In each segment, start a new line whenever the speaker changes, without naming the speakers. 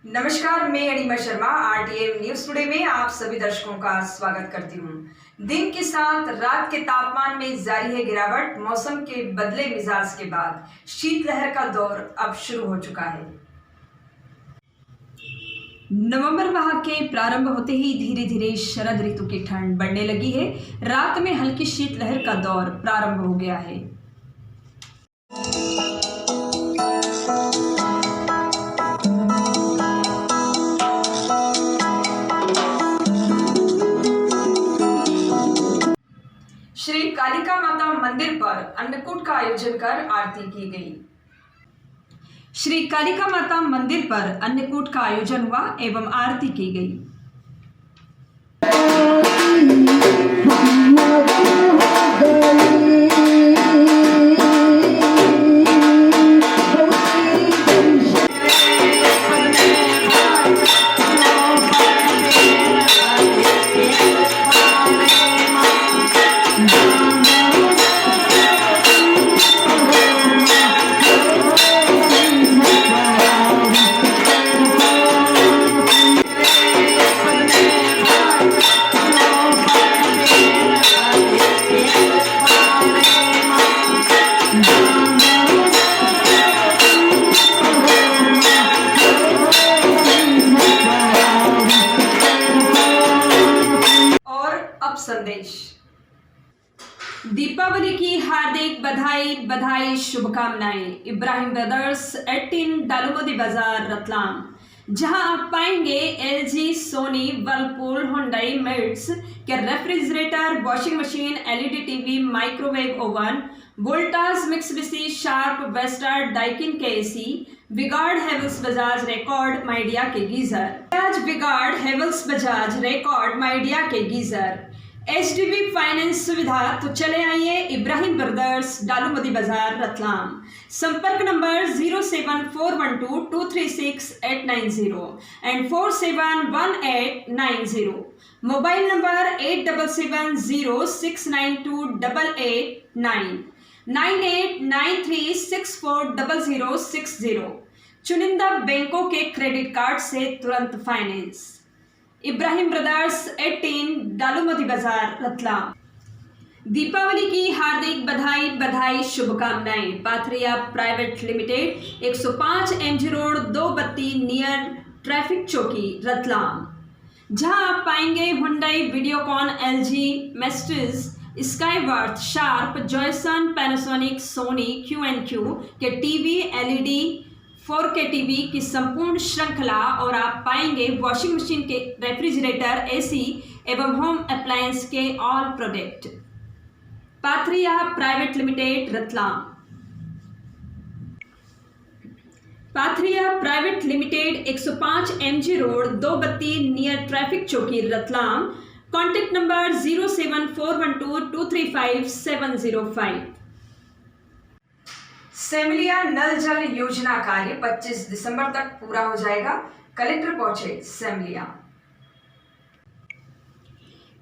नमस्कार, मैं अनिमा Sharma RTM news today में आप सभी दर्शकों का स्वागत करती हूं। दिन के साथ रात के तापमान में जारी है गिरावट। मौसम के बदले मिजाज के बाद शीतलहर का दौर अब शुरू हो चुका है। नवंबर माह के प्रारंभ होते ही धीरे धीरे शरद ऋतु की ठंड बढ़ने लगी है। रात में हल्की शीतलहर का दौर प्रारंभ हो गया है। श्री कालिका माता मंदिर पर अन्नकूट का आयोजन कर आरती की गई। श्री कालिका माता मंदिर पर अन्नकूट का आयोजन हुआ एवं आरती की गई। संदेश। दीपावली की हार्दिक बधाई शुभकामनाएं। इब्राहिम ब्रदर्स 18 दालूमोदी बाजार रतलाम, जहां आप पाएंगे एलजी, सोनी, वर्लपूल, हुंडई, मेट्स के refrigerator, washing machine, LED TV, microwave oven, Voltas, मिक्सबिसी, शार्प, वेस्टार्ड, डाइकिन के एसी, विगार्ड, हेवल्स, बजाज, रिकॉर्ड, माइडिया के गीजर। विगार्ड, हेवल्स, बजाज, रिकॉर्ड, माइडिया के गीजर। एचडीबी फाइनेंस सुविधा। तो चले आइए इब्राहिम ब्रदर्स, दालूमोदी बाजार रतलाम। संपर्क नंबर 07412236890 एंड 471890। Mobile number 8770692889 9893640060। चुनिंदा बैंकों के क्रेडिट कार्ड से तुरंत फाइनेंस। इब्राहिम ब्रदर्स 18 दालूमोदी बाजार रतलाम। दीपावली की हार्दिक बधाई शुभकामनाएं। Pathariya private limited 105 MG road, 2 बत्ती नियर ट्रैफिक चौकी रतलाम, जहां आप पाएंगे हुंडई, वीडियोकॉन, एलजी, मेस्टिस, स्काईवर्थ, शार्प, जॉयसन, पैनासोनिक, सोनी, Q&Q के टीवी, एलईडी, 4K टीवी की संपूर्ण श्रृंखला। और आप पाएंगे वॉशिंग मशीन के, रेफ्रिजरेटर, एसी एवं होम अप्लायंस के all product. Patharia private limited Ratlam. Patharia private limited 105 MG road, 2 बत्ती नियर ट्रैफिक चौकी रतलाम। Contact number 07412235705। सेमलिया नल जल योजना कार्य 25 दिसंबर तक पूरा हो जाएगा। कलेक्टर पहुंचे सेमलिया।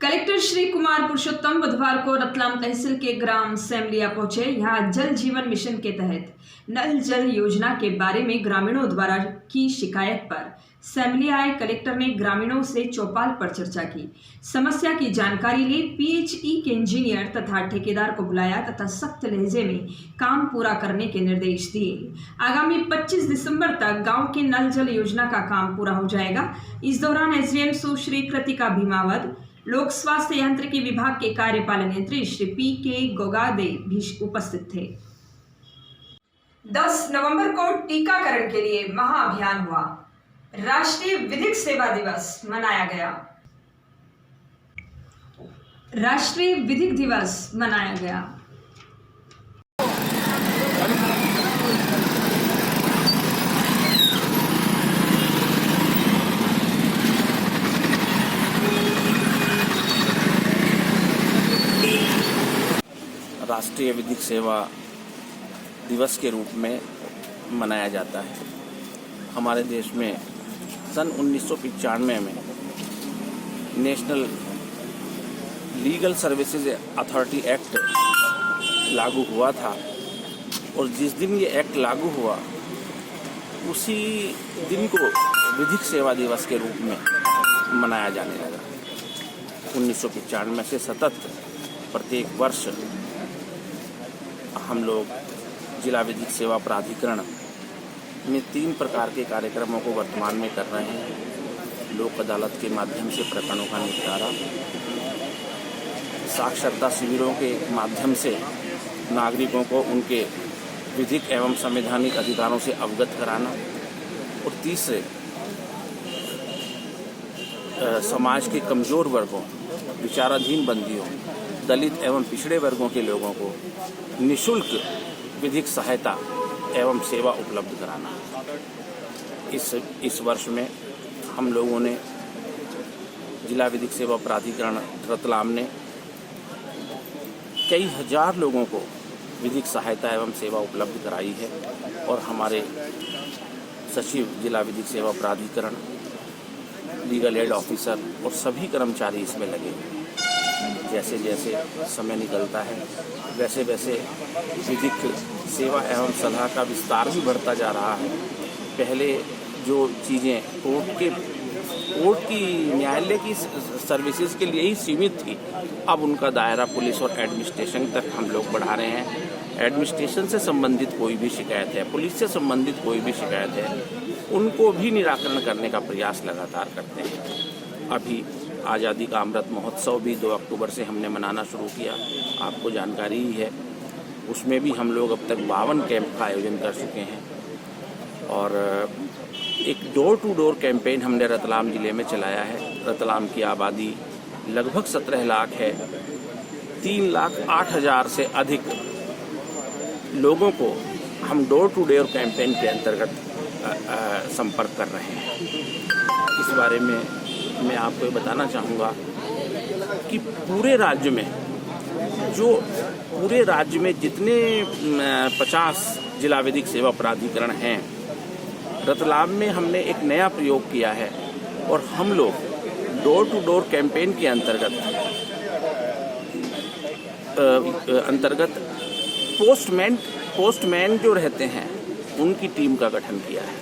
कलेक्टर श्री कुमार पुरुषोत्तम बुधवार को रतलाम तहसील के ग्राम सेमलिया पहुंचे। यहां जल जीवन मिशन के तहत नल जल योजना के बारे में ग्रामीणों द्वारा की शिकायत पर सेमलिया आए कलेक्टर ने ग्रामीणों से चौपाल पर चर्चा की, समस्या की जानकारी ली, पीएचई के इंजीनियर तथा ठेकेदार को बुलाया तथा सख्त लहजे में काम पूरा करने के निर्देश दिए। आगामी 25 दिसंबर तक गांव के नल जल योजना का काम पूरा हो जाएगा। इस दौरान एसडीएम सुश्री कृतिका भीमावत, लोक स्वास्थ्य यांत्रिकी विभाग के कार्यपालन यंत्री श्री पी.के. गोगादे भी उपस्थित थे। 10 नवंबर को टीकाकरण के लिए महाअभियान हुआ। राष्ट्रीय विधिक सेवा दिवस मनाया गया। राष्ट्रीय विधिक दिवस मनाया गया।
राष्ट्रीय विधिक सेवा दिवस के रूप में मनाया जाता है। हमारे देश में सन 1995 में national legal services authority act लागू हुआ था और जिस दिन ये एक्ट लागू हुआ उसी दिन को विधिक सेवा दिवस के रूप में मनाया जाने लगा। 1995 से सतत प्रत्येक वर्ष हम लोग जिला विधिक सेवा प्राधिकरण में 3 प्रकार के कार्यक्रमों को वर्तमान में कर रहे हैं। लोक अदालत के माध्यम से प्रकरणों का निपटारा, साक्षरता शिविरों के माध्यम से नागरिकों को उनके विधिक एवं संवैधानिक अधिकारों से अवगत कराना, और तीसरे समाज के कमज़ोर वर्गों, विचाराधीन बंदियों, दलित एवं पिछड़े वर्गों के लोगों को निःशुल्क विधिक सहायता एवं सेवा उपलब्ध कराना। इस वर्ष में हम लोगों ने जिला विधिक सेवा प्राधिकरण रतलाम ने कई हजार लोगों को विधिक सहायता एवं सेवा उपलब्ध कराई है और हमारे सचिव जिला विधिक सेवा प्राधिकरण, लीगल एड ऑफिसर और सभी कर्मचारी इसमें लगे हैं। जैसे जैसे समय निकलता है वैसे वैसे विधिक सेवा एवं सलाह का विस्तार भी बढ़ता जा रहा है। पहले जो चीज़ें कोर्ट की न्यायालय की सर्विसेज के लिए ही सीमित थी, अब उनका दायरा पुलिस और एडमिनिस्ट्रेशन तक हम लोग बढ़ा रहे हैं। एडमिनिस्ट्रेशन से संबंधित कोई भी शिकायत है, पुलिस से संबंधित कोई भी शिकायत है, उनको भी निराकरण करने का प्रयास लगातार करते हैं। अभी आज़ादी का अमृत महोत्सव भी 2 अक्टूबर से हमने मनाना शुरू किया, आपको जानकारी ही है। उसमें भी हम लोग अब तक 52 कैंप का आयोजन कर चुके हैं और एक डोर टू डोर कैंपेन हमने रतलाम ज़िले में चलाया है। रतलाम की आबादी लगभग 17 लाख है। 3,08,000 से अधिक लोगों को हम डोर टू डोर कैंपेन के अंतर्गत संपर्क कर रहे हैं। इस बारे में मैं आपको ये बताना चाहूँगा कि पूरे राज्य में जितने 50 जिला विधिक सेवा प्राधिकरण हैं, रतलाम में हमने एक नया प्रयोग किया है और हम लोग डोर टू डोर कैंपेन के अंतर्गत पोस्टमैन जो रहते हैं उनकी टीम का गठन किया है।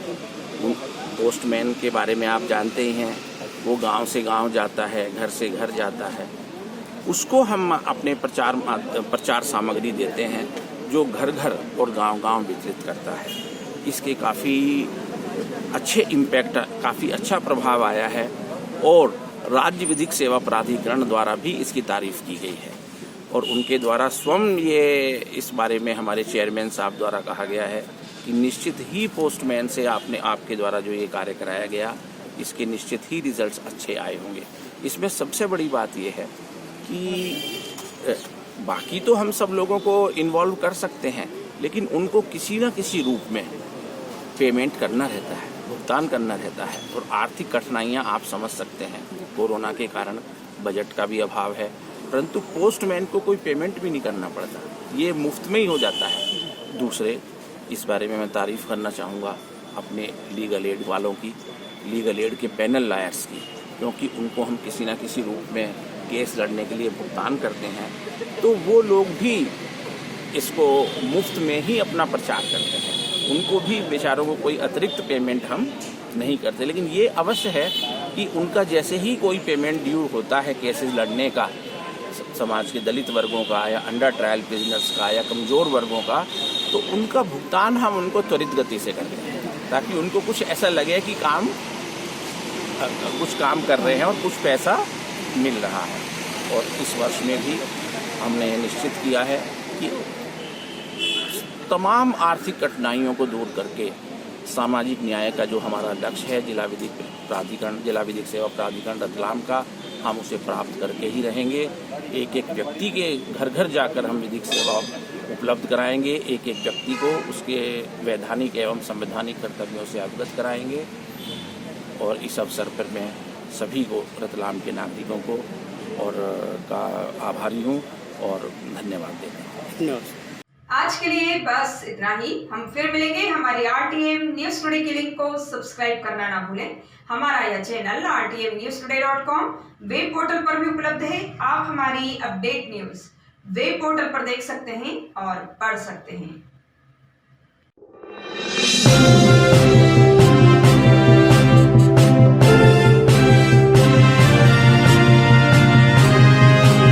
पोस्टमैन के बारे में आप जानते ही हैं, वो गांव से गांव जाता है, घर से घर जाता है। उसको हम अपने प्रचार सामग्री देते हैं जो घर घर और गांव गांव वितरित करता है। इसके काफ़ी अच्छे इम्पैक्ट, काफ़ी अच्छा प्रभाव आया है और राज्य विधिक सेवा प्राधिकरण द्वारा भी इसकी तारीफ की गई है और उनके द्वारा स्वयं ये इस बारे में हमारे चेयरमैन साहब द्वारा कहा गया है कि निश्चित ही पोस्टमैन से आपके द्वारा जो ये कार्य कराया गया, इसके निश्चित ही रिजल्ट्स अच्छे आए होंगे। इसमें सबसे बड़ी बात ये है कि बाकी तो हम सब लोगों को इन्वॉल्व कर सकते हैं, लेकिन उनको किसी न किसी रूप में पेमेंट करना रहता है, भुगतान करना रहता है और आर्थिक कठिनाइयाँ आप समझ सकते हैं। कोरोना के कारण बजट का भी अभाव है, परंतु पोस्टमैन को कोई पेमेंट भी नहीं करना पड़ता, ये मुफ्त में ही हो जाता है। दूसरे, इस बारे में मैं तारीफ़ करना चाहूँगा अपने लीगल एड वालों की, लीगल एड के पैनल लॉयर्स की, क्योंकि उनको हम किसी न किसी रूप में केस लड़ने के लिए भुगतान करते हैं, तो वो लोग भी इसको मुफ्त में ही अपना प्रचार करते हैं। उनको भी बेचारों को कोई अतिरिक्त पेमेंट हम नहीं करते, लेकिन ये अवश्य है कि उनका जैसे ही कोई पेमेंट ड्यू होता है केसेस लड़ने का, समाज के दलित वर्गों का या अंडर ट्रायल प्रिजनर्स का या कमज़ोर वर्गों का, तो उनका भुगतान हम उनको त्वरित गति से करते हैं ताकि उनको कुछ ऐसा लगे कि कुछ काम कर रहे हैं और कुछ पैसा मिल रहा है। और इस वर्ष में भी हमने ये निश्चित किया है कि तमाम आर्थिक कठिनाइयों को दूर करके सामाजिक न्याय का जो हमारा लक्ष्य है जिला विधिक सेवा प्राधिकरण रतलाम का, हम उसे प्राप्त करके ही रहेंगे। एक एक व्यक्ति के घर घर जाकर हम विधिक सेवा उपलब्ध कराएंगे, एक एक व्यक्ति को उसके वैधानिक एवं संवैधानिक कर्तव्यों से अवगत कराएंगे। और इस अवसर पर मैं सभी को, रतलाम के नागरिकों को और का आभारी हूँ और धन्यवाद देता हूँ।
आज के लिए बस इतना ही। हम फिर मिलेंगे। हमारी RTM न्यूज टुडे के लिंक को सब्सक्राइब करना ना भूलें। हमारा यह चैनल rtmnewstoday.com वेब पोर्टल पर भी उपलब्ध है। आप हमारी अपडेट न्यूज वेब पोर्टल पर देख सकते हैं और पढ़ सकते हैं।